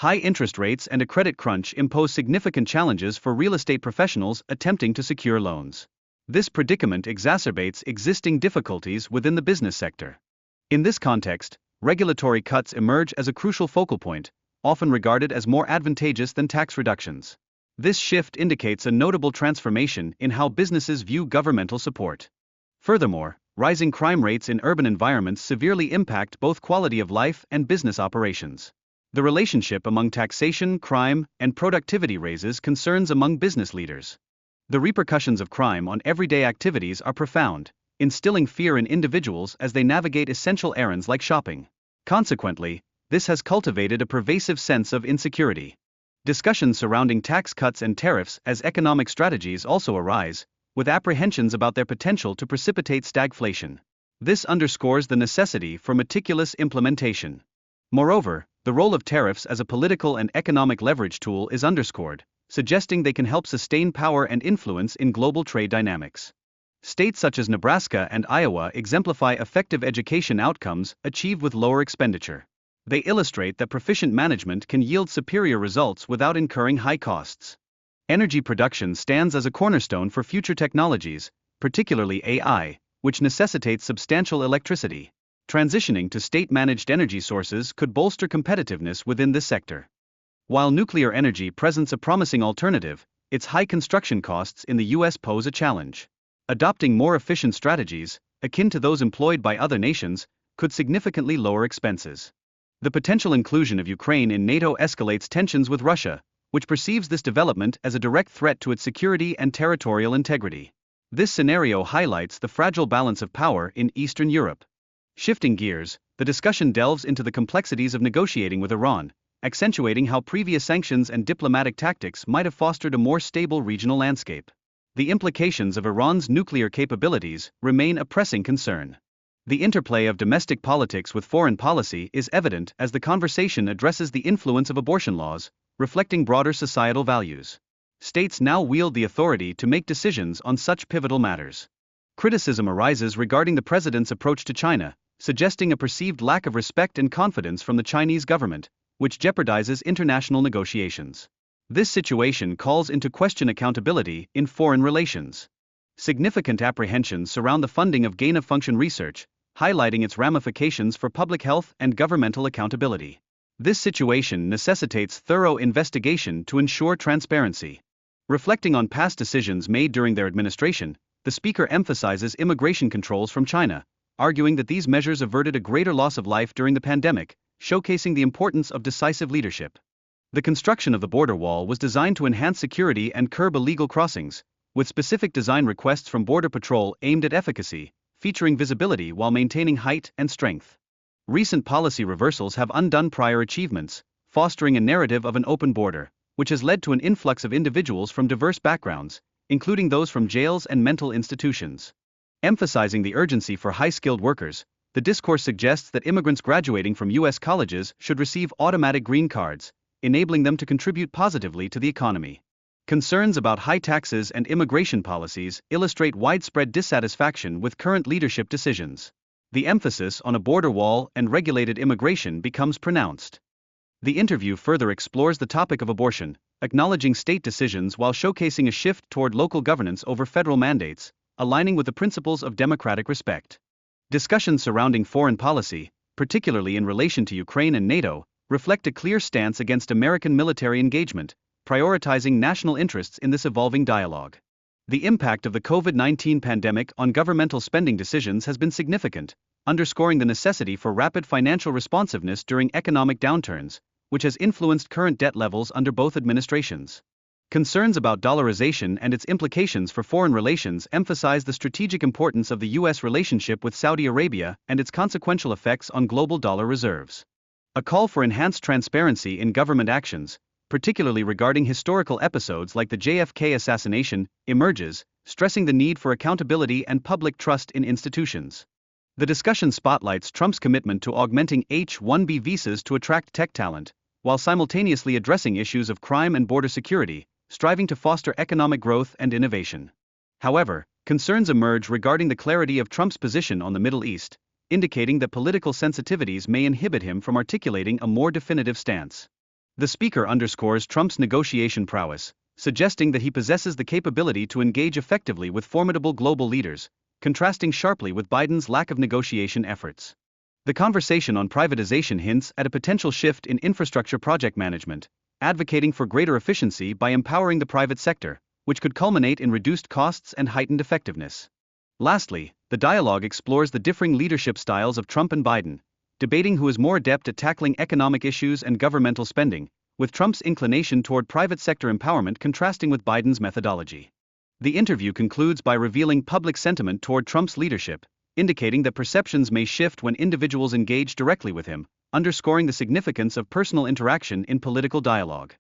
High interest rates and a credit crunch impose significant challenges for real estate professionals attempting to secure loans. This predicament exacerbates existing difficulties within the business sector. In this context, regulatory cuts emerge as a crucial focal point, often regarded as more advantageous than tax reductions. This shift indicates a notable transformation in how businesses view governmental support. Furthermore, rising crime rates in urban environments severely impact both quality of life and business operations. The relationship among taxation, crime, and productivity raises concerns among business leaders. The repercussions of crime on everyday activities are profound, instilling fear in individuals as they navigate essential errands like shopping. Consequently, this has cultivated a pervasive sense of insecurity. Discussions surrounding tax cuts and tariffs as economic strategies also arise, with apprehensions about their potential to precipitate stagflation. This underscores the necessity for meticulous implementation. Moreover, the role of tariffs as a political and economic leverage tool is underscored, suggesting they can help sustain power and influence in global trade dynamics. States such as Nebraska and Iowa exemplify effective education outcomes achieved with lower expenditure. They illustrate that proficient management can yield superior results without incurring high costs. Energy production stands as a cornerstone for future technologies, particularly AI, which necessitates substantial electricity. Transitioning to state-managed energy sources could bolster competitiveness within this sector. While nuclear energy presents a promising alternative, its high construction costs in the U.S. pose a challenge. Adopting more efficient strategies, akin to those employed by other nations, could significantly lower expenses. The potential inclusion of Ukraine in NATO escalates tensions with Russia, which perceives this development as a direct threat to its security and territorial integrity. This scenario highlights the fragile balance of power in Eastern Europe. Shifting gears, the discussion delves into the complexities of negotiating with Iran, accentuating how previous sanctions and diplomatic tactics might have fostered a more stable regional landscape. The implications of Iran's nuclear capabilities remain a pressing concern. The interplay of domestic politics with foreign policy is evident as the conversation addresses the influence of abortion laws, reflecting broader societal values. States now wield the authority to make decisions on such pivotal matters. Criticism arises regarding the president's approach to China, suggesting a perceived lack of respect and confidence from the Chinese government, which jeopardizes international negotiations. This situation calls into question accountability in foreign relations. Significant apprehensions surround the funding of gain-of-function research, highlighting its ramifications for public health and governmental accountability. This situation necessitates thorough investigation to ensure transparency. Reflecting on past decisions made during their administration, the speaker emphasizes immigration controls from China, arguing that these measures averted a greater loss of life during the pandemic, showcasing the importance of decisive leadership. The construction of the border wall was designed to enhance security and curb illegal crossings, with specific design requests from Border Patrol aimed at efficacy, featuring visibility while maintaining height and strength. Recent policy reversals have undone prior achievements, fostering a narrative of an open border, which has led to an influx of individuals from diverse backgrounds, including those from jails and mental institutions. Emphasizing the urgency for high-skilled workers, the discourse suggests that immigrants graduating from U.S. colleges should receive automatic green cards, enabling them to contribute positively to the economy. Concerns about high taxes and immigration policies illustrate widespread dissatisfaction with current leadership decisions. The emphasis on a border wall and regulated immigration becomes pronounced. The interview further explores the topic of abortion, acknowledging state decisions while showcasing a shift toward local governance over federal mandates, aligning with the principles of democratic respect. Discussions surrounding foreign policy, particularly in relation to Ukraine and NATO, reflect a clear stance against American military engagement, prioritizing national interests in this evolving dialogue. The impact of the COVID-19 pandemic on governmental spending decisions has been significant, underscoring the necessity for rapid financial responsiveness during economic downturns, which has influenced current debt levels under both administrations. Concerns about dollarization and its implications for foreign relations emphasize the strategic importance of the U.S. relationship with Saudi Arabia and its consequential effects on global dollar reserves. A call for enhanced transparency in government actions, particularly regarding historical episodes like the JFK assassination, emerges, stressing the need for accountability and public trust in institutions. The discussion spotlights Trump's commitment to augmenting H-1B visas to attract tech talent, while simultaneously addressing issues of crime and border security, striving to foster economic growth and innovation. However, concerns emerge regarding the clarity of Trump's position on the Middle East, indicating that political sensitivities may inhibit him from articulating a more definitive stance. The speaker underscores Trump's negotiation prowess, suggesting that he possesses the capability to engage effectively with formidable global leaders, contrasting sharply with Biden's lack of negotiation efforts. The conversation on privatization hints at a potential shift in infrastructure project management, advocating for greater efficiency by empowering the private sector, which could culminate in reduced costs and heightened effectiveness. Lastly, the dialogue explores the differing leadership styles of Trump and Biden, debating who is more adept at tackling economic issues and governmental spending, with Trump's inclination toward private sector empowerment contrasting with Biden's methodology. The interview concludes by revealing public sentiment toward Trump's leadership, indicating that perceptions may shift when individuals engage directly with him, underscoring the significance of personal interaction in political dialogue.